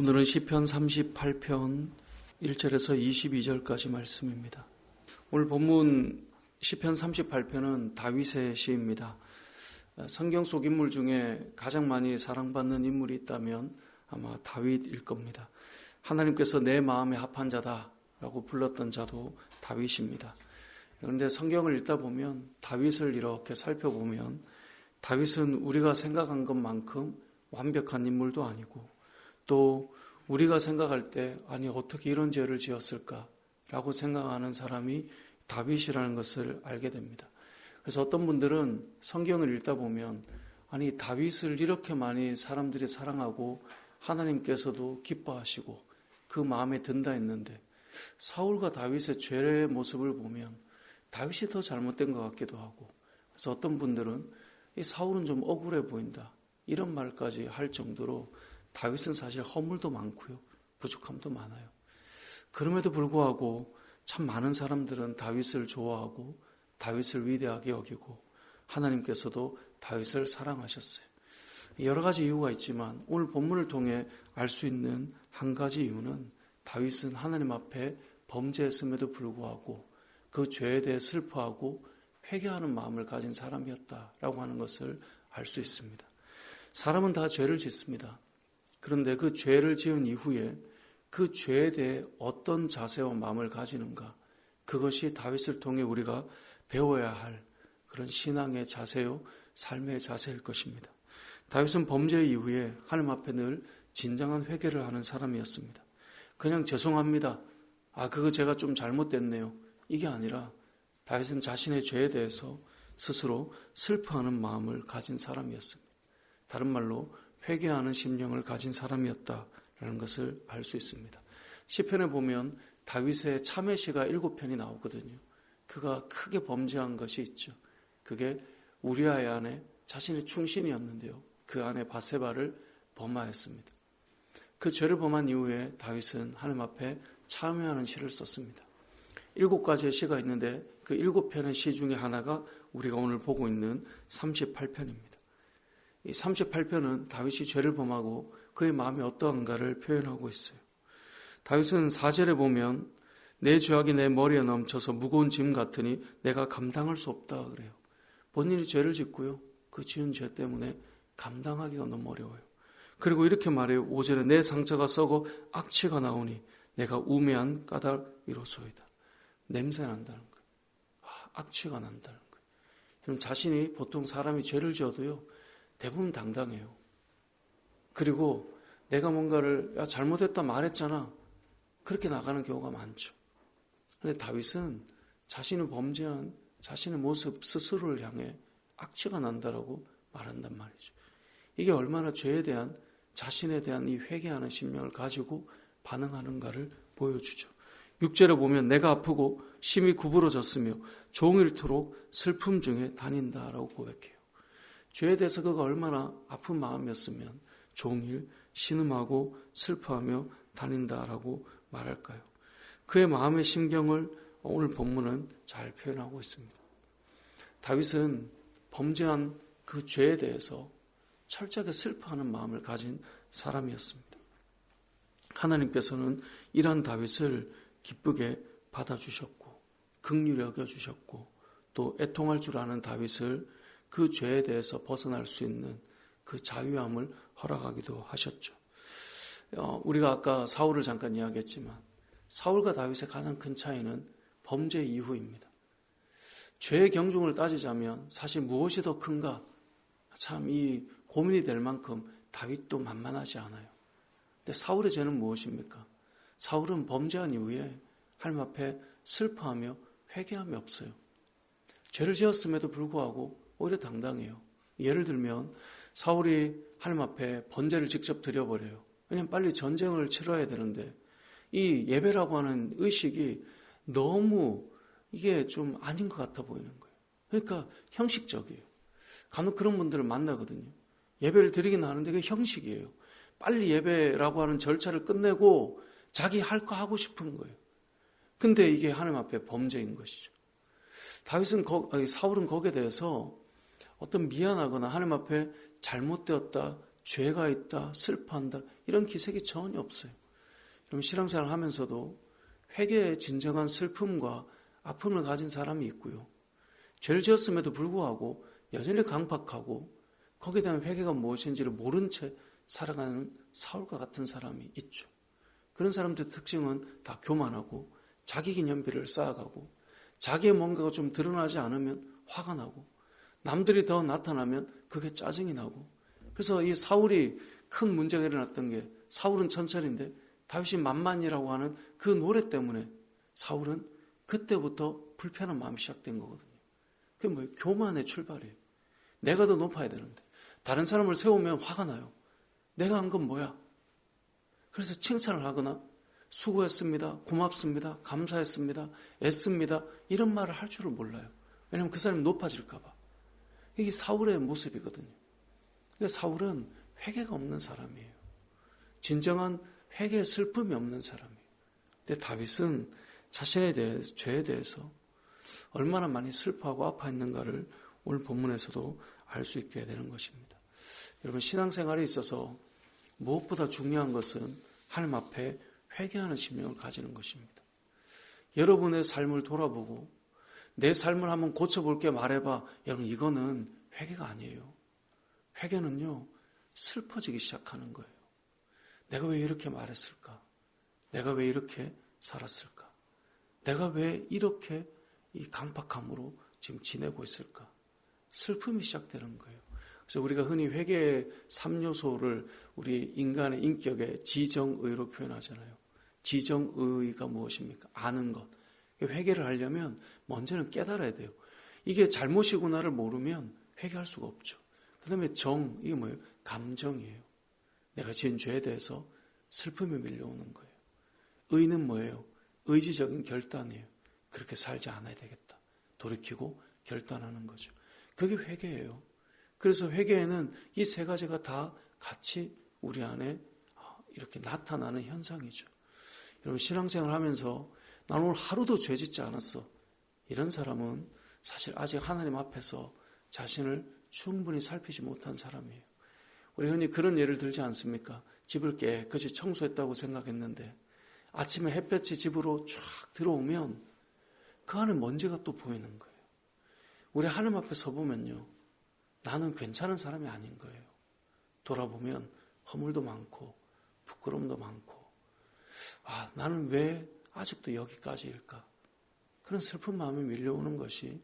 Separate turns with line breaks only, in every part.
오늘은 시편 38편 1절에서 22절까지 말씀입니다. 오늘 본문 시편 38편은 다윗의 시입니다. 성경 속 인물 중에 가장 많이 사랑받는 인물이 있다면 아마 다윗일 겁니다. 하나님께서 내 마음에 합한 자다라고 불렀던 자도 다윗입니다. 그런데 성경을 읽다 보면 다윗을 이렇게 살펴보면 다윗은 우리가 생각한 것만큼 완벽한 인물도 아니고 또 우리가 생각할 때 아니 어떻게 이런 죄를 지었을까라고 생각하는 사람이 다윗이라는 것을 알게 됩니다. 그래서 어떤 분들은 성경을 읽다 보면 아니 다윗을 이렇게 많이 사람들이 사랑하고 하나님께서도 기뻐하시고 그 마음에 든다 했는데 사울과 다윗의 죄의 모습을 보면 다윗이 더 잘못된 것 같기도 하고 그래서 어떤 분들은 이 사울은 좀 억울해 보인다 이런 말까지 할 정도로 다윗은 사실 허물도 많고요. 부족함도 많아요. 그럼에도 불구하고 참 많은 사람들은 다윗을 좋아하고 다윗을 위대하게 여기고 하나님께서도 다윗을 사랑하셨어요. 여러 가지 이유가 있지만 오늘 본문을 통해 알 수 있는 한 가지 이유는 다윗은 하나님 앞에 범죄했음에도 불구하고 그 죄에 대해 슬퍼하고 회개하는 마음을 가진 사람이었다라고 하는 것을 알 수 있습니다. 사람은 다 죄를 짓습니다. 그런데 그 죄를 지은 이후에 그 죄에 대해 어떤 자세와 마음을 가지는가 그것이 다윗을 통해 우리가 배워야 할 그런 신앙의 자세요 삶의 자세일 것입니다. 다윗은 범죄 이후에 하나님 앞에 늘 진정한 회개를 하는 사람이었습니다. 그냥 죄송합니다. 그거 제가 좀 잘못됐네요. 이게 아니라 다윗은 자신의 죄에 대해서 스스로 슬퍼하는 마음을 가진 사람이었습니다. 다른 말로 회개하는 심령을 가진 사람이었다라는 것을 알 수 있습니다. 시편에 보면 다윗의 참회시가 7편이 나오거든요. 그가 크게 범죄한 것이 있죠. 그게 우리아의 아내 자신의 충신이었는데요. 그 아내 바세바를 범하였습니다. 그 죄를 범한 이후에 다윗은 하나님 앞에 참회하는 시를 썼습니다. 7가지의 시가 있는데 그 7편의 시 중에 하나가 우리가 오늘 보고 있는 38편입니다. 이 38편은 다윗이 죄를 범하고 그의 마음이 어떠한가를 표현하고 있어요. 다윗은 4절에 보면 내 죄악이 내 머리에 넘쳐서 무거운 짐 같으니 내가 감당할 수 없다 그래요. 본인이 죄를 짓고요. 그 지은 죄 때문에 감당하기가 너무 어려워요. 그리고 이렇게 말해요. 5절에 내 상처가 썩어 악취가 나오니 내가 우매한 까닭이로소이다. 냄새 난다는 거예요. 악취가 난다는 거예요. 그럼 자신이 보통 사람이 죄를 지어도요. 대부분 당당해요. 그리고 내가 뭔가를 잘못했다 말했잖아. 그렇게 나가는 경우가 많죠. 그런데 다윗은 자신이 범죄한 자신의 모습 스스로를 향해 악취가 난다라고 말한단 말이죠. 이게 얼마나 죄에 대한 자신에 대한 이 회개하는 심령을 가지고 반응하는가를 보여주죠. 6절에 보면 내가 아프고 심히 구부러졌으며 종일토록 슬픔 중에 다닌다라고 고백해요. 죄에 대해서 그가 얼마나 아픈 마음이었으면 종일 신음하고 슬퍼하며 다닌다라고 말할까요? 그의 마음의 심경을 오늘 본문은 잘 표현하고 있습니다. 다윗은 범죄한 그 죄에 대해서 철저하게 슬퍼하는 마음을 가진 사람이었습니다. 하나님께서는 이러한 다윗을 기쁘게 받아주셨고 긍휼히 여겨주셨고 또 애통할 줄 아는 다윗을 그 죄에 대해서 벗어날 수 있는 그 자유함을 허락하기도 하셨죠. 우리가 아까 사울을 잠깐 이야기했지만 사울과 다윗의 가장 큰 차이는 범죄 이후입니다. 죄의 경중을 따지자면 사실 무엇이 더 큰가 참 이 고민이 될 만큼 다윗도 만만하지 않아요. 근데 사울의 죄는 무엇입니까? 사울은 범죄한 이후에 하나님 앞에 슬퍼하며 회개함이 없어요. 죄를 지었음에도 불구하고 오히려 당당해요. 예를 들면 사울이 하나님 앞에 번제를 직접 드려버려요. 왜냐하면 빨리 전쟁을 치러야 되는데 이 예배라고 하는 의식이 너무 이게 좀 아닌 것 같아 보이는 거예요. 그러니까 형식적이에요. 간혹 그런 분들을 만나거든요. 예배를 드리긴 하는데 그게 형식이에요. 빨리 예배라고 하는 절차를 끝내고 자기 할 거 하고 싶은 거예요. 근데 이게 하나님 앞에 범죄인 것이죠. 사울은 거기에 대해서 어떤 미안하거나 하나님 앞에 잘못되었다, 죄가 있다, 슬퍼한다 이런 기색이 전혀 없어요. 그럼 신앙생활을 하면서도 회개의 진정한 슬픔과 아픔을 가진 사람이 있고요. 죄를 지었음에도 불구하고 여전히 강박하고 거기에 대한 회개가 무엇인지를 모른 채 살아가는 사울과 같은 사람이 있죠. 그런 사람들의 특징은 다 교만하고 자기 기념비를 쌓아가고 자기의 뭔가가 좀 드러나지 않으면 화가 나고 남들이 더 나타나면 그게 짜증이 나고 그래서 이 사울이 큰 문제가 일어났던 게 사울은 천천히인데 다윗이 만만이라고 하는 그 노래 때문에 사울은 그때부터 불편한 마음이 시작된 거거든요. 그게 뭐예요? 교만의 출발이에요. 내가 더 높아야 되는데 다른 사람을 세우면 화가 나요. 내가 한 건 뭐야? 그래서 칭찬을 하거나 수고했습니다. 고맙습니다. 감사했습니다. 애씁니다. 이런 말을 할 줄을 몰라요. 왜냐하면 그 사람이 높아질까 봐. 이게 사울의 모습이거든요. 그러니까 사울은 회개가 없는 사람이에요. 진정한 회개의 슬픔이 없는 사람이에요. 근데 다윗은 자신에 대해서, 죄에 대해서 얼마나 많이 슬퍼하고 아파했는가를 오늘 본문에서도 알 수 있게 되는 것입니다. 여러분 신앙생활에 있어서 무엇보다 중요한 것은 하나님 앞에 회개하는 심령을 가지는 것입니다. 여러분의 삶을 돌아보고 내 삶을 한번 고쳐볼게 말해봐. 여러분 이거는 회개가 아니에요. 회개는요 슬퍼지기 시작하는 거예요. 내가 왜 이렇게 말했을까? 내가 왜 이렇게 살았을까? 내가 왜 이렇게 이 강박함으로 지금 지내고 있을까? 슬픔이 시작되는 거예요. 그래서 우리가 흔히 회개의 3요소를 우리 인간의 인격의 지정의로 표현하잖아요. 지정의가 무엇입니까? 아는 것. 회개를 하려면 먼저는 깨달아야 돼요. 이게 잘못이구나를 모르면 회개할 수가 없죠. 그 다음에 정, 이게 뭐예요? 감정이에요. 내가 지은 죄에 대해서 슬픔이 밀려오는 거예요. 의는 뭐예요? 의지적인 결단이에요. 그렇게 살지 않아야 되겠다. 돌이키고 결단하는 거죠. 그게 회개예요. 그래서 회개에는 이 세 가지가 다 같이 우리 안에 이렇게 나타나는 현상이죠. 여러분 신앙생활 하면서 나는 오늘 하루도 죄 짓지 않았어. 이런 사람은 사실 아직 하나님 앞에서 자신을 충분히 살피지 못한 사람이에요. 우리 흔히 그런 예를 들지 않습니까? 집을 깨끗이 청소했다고 생각했는데 아침에 햇볕이 집으로 쫙 들어오면 그 안에 먼지가 또 보이는 거예요. 우리 하나님 앞에 서보면요. 나는 괜찮은 사람이 아닌 거예요. 돌아보면 허물도 많고 부끄러움도 많고 나는 왜 아직도 여기까지일까? 그런 슬픈 마음이 밀려오는 것이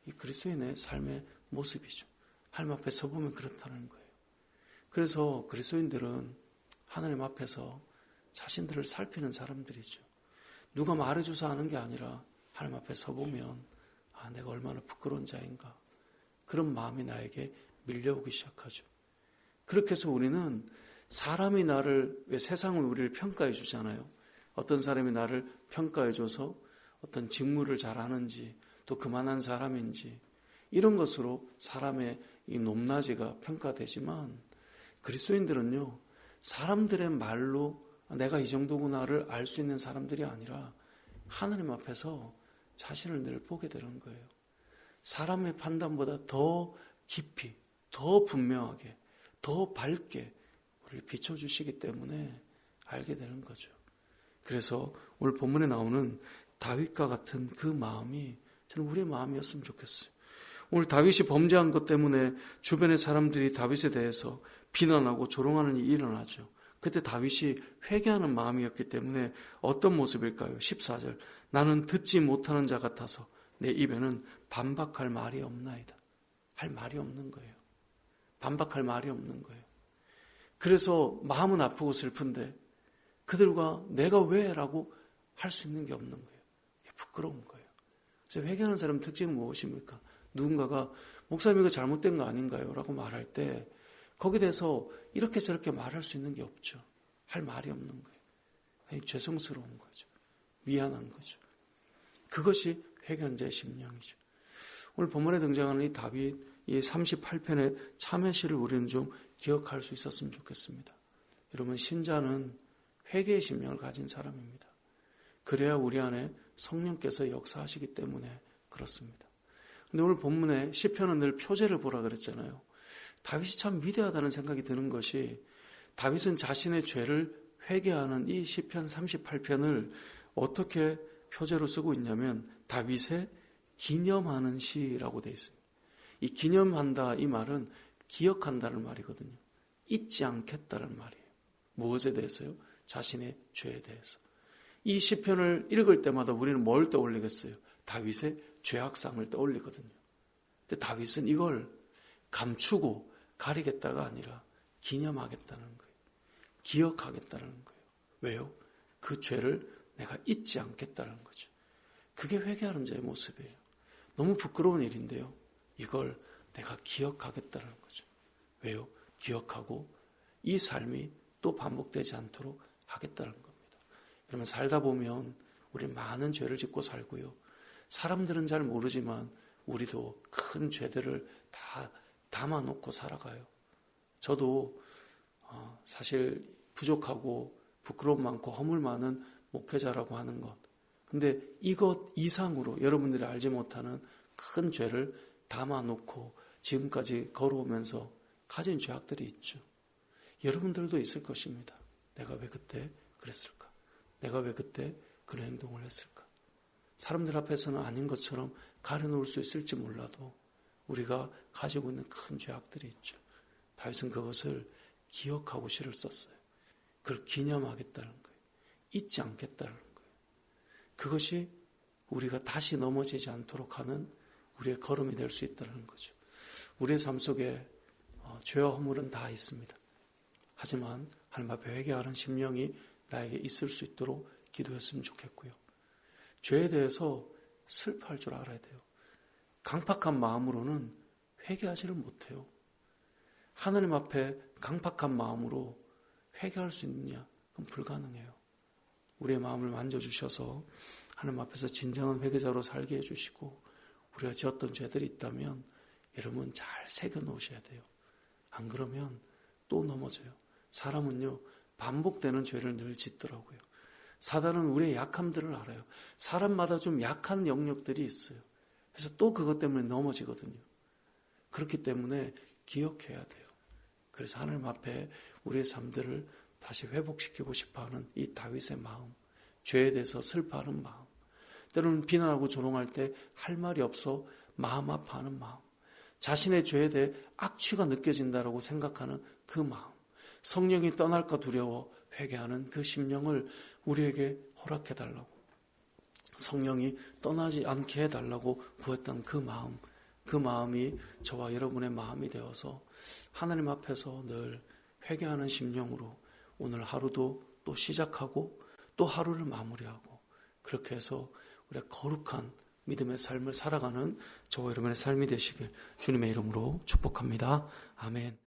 이 그리스도인의 삶의 모습이죠. 하나님 앞에 서보면 그렇다는 거예요. 그래서 그리스도인들은 하나님 앞에서 자신들을 살피는 사람들이죠. 누가 말해줘서 하는 게 아니라 하나님 앞에 서보면 내가 얼마나 부끄러운 자인가. 그런 마음이 나에게 밀려오기 시작하죠. 그렇게 해서 우리는 사람이 나를, 왜 세상은 우리를 평가해 주잖아요. 어떤 사람이 나를 평가해 줘서 어떤 직무를 잘하는지 또 그만한 사람인지 이런 것으로 사람의 이 높낮이가 평가되지만 그리스도인들은요. 사람들의 말로 내가 이 정도구나를 알 수 있는 사람들이 아니라 하나님 앞에서 자신을 늘 보게 되는 거예요. 사람의 판단보다 더 깊이, 더 분명하게, 더 밝게 우리를 비춰주시기 때문에 알게 되는 거죠. 그래서 오늘 본문에 나오는 다윗과 같은 그 마음이 저는 우리의 마음이었으면 좋겠어요. 오늘 다윗이 범죄한 것 때문에 주변의 사람들이 다윗에 대해서 비난하고 조롱하는 일이 일어나죠. 그때 다윗이 회개하는 마음이었기 때문에 어떤 모습일까요? 14절 나는 듣지 못하는 자 같아서 내 입에는 반박할 말이 없나이다. 할 말이 없는 거예요. 반박할 말이 없는 거예요. 그래서 마음은 아프고 슬픈데 그들과 내가 왜? 라고 할 수 있는 게 없는 거예요. 부끄러운 거예요. 그래서 회개하는 사람 특징은 무엇입니까? 누군가가 목사님 이거 잘못된 거 아닌가요? 라고 말할 때 거기에 대해서 이렇게 저렇게 말할 수 있는 게 없죠. 할 말이 없는 거예요. 그냥 죄송스러운 거죠. 미안한 거죠. 그것이 회개하는 자의 심령이죠. 오늘 본문에 등장하는 이 다윗 이 38편의 참회시를 우리는 좀 기억할 수 있었으면 좋겠습니다. 여러분 신자는 회개의 심령을 가진 사람입니다. 그래야 우리 안에 성령께서 역사하시기 때문에 그렇습니다. 근데 오늘 본문에 시편은 늘 표제를 보라 그랬잖아요. 다윗이 참 위대하다는 생각이 드는 것이 다윗은 자신의 죄를 회개하는 이 시편 38편을 어떻게 표제로 쓰고 있냐면 다윗의 기념하는 시라고 되어 있습니다. 이 기념한다 이 말은 기억한다는 말이거든요. 잊지 않겠다는 말이에요. 무엇에 대해서요? 자신의 죄에 대해서. 이 시편을 읽을 때마다 우리는 뭘 떠올리겠어요? 다윗의 죄악상을 떠올리거든요. 근데 다윗은 이걸 감추고 가리겠다가 아니라 기념하겠다는 거예요. 기억하겠다는 거예요. 왜요? 그 죄를 내가 잊지 않겠다는 거죠. 그게 회개하는 자의 모습이에요. 너무 부끄러운 일인데요. 이걸 내가 기억하겠다는 거죠. 왜요? 기억하고 이 삶이 또 반복되지 않도록 하겠다는 겁니다. 여러분 살다 보면 우리 많은 죄를 짓고 살고요. 사람들은 잘 모르지만 우리도 큰 죄들을 다 담아놓고 살아가요. 저도 사실 부족하고 부끄러움 많고 허물 많은 목회자라고 하는 것. 근데 이것 이상으로 여러분들이 알지 못하는 큰 죄를 담아놓고 지금까지 걸어오면서 가진 죄악들이 있죠. 여러분들도 있을 것입니다. 내가 왜 그때 그랬을까? 내가 왜 그때 그런 행동을 했을까? 사람들 앞에서는 아닌 것처럼 가려놓을 수 있을지 몰라도 우리가 가지고 있는 큰 죄악들이 있죠. 다윗은 그것을 기억하고 시를 썼어요. 그걸 기념하겠다는 거예요. 잊지 않겠다는 거예요. 그것이 우리가 다시 넘어지지 않도록 하는 우리의 걸음이 될 수 있다는 거죠. 우리의 삶 속에 죄와 허물은 다 있습니다. 하지만 하나님 앞에 회개하는 심령이 나에게 있을 수 있도록 기도했으면 좋겠고요. 죄에 대해서 슬퍼할 줄 알아야 돼요. 강팍한 마음으로는 회개하지를 못해요. 하나님 앞에 강팍한 마음으로 회개할 수 있느냐? 그건 불가능해요. 우리의 마음을 만져주셔서 하나님 앞에서 진정한 회개자로 살게 해주시고 우리가 지었던 죄들이 있다면 여러분 잘 새겨놓으셔야 돼요. 안 그러면 또 넘어져요. 사람은요 반복되는 죄를 늘 짓더라고요. 사단은 우리의 약함들을 알아요. 사람마다 좀 약한 영역들이 있어요. 그래서 또 그것 때문에 넘어지거든요. 그렇기 때문에 기억해야 돼요. 그래서 하나님 앞에 우리의 삶들을 다시 회복시키고 싶어하는 이 다윗의 마음, 죄에 대해서 슬퍼하는 마음, 때로는 비난하고 조롱할 때 할 말이 없어 마음 아파하는 마음, 자신의 죄에 대해 악취가 느껴진다고 생각하는 그 마음, 성령이 떠날까 두려워 회개하는 그 심령을 우리에게 허락해달라고, 성령이 떠나지 않게 해달라고 구했던 그 마음, 그 마음이 저와 여러분의 마음이 되어서 하나님 앞에서 늘 회개하는 심령으로 오늘 하루도 또 시작하고 또 하루를 마무리하고 그렇게 해서 우리가 거룩한 믿음의 삶을 살아가는 저와 여러분의 삶이 되시길 주님의 이름으로 축복합니다. 아멘.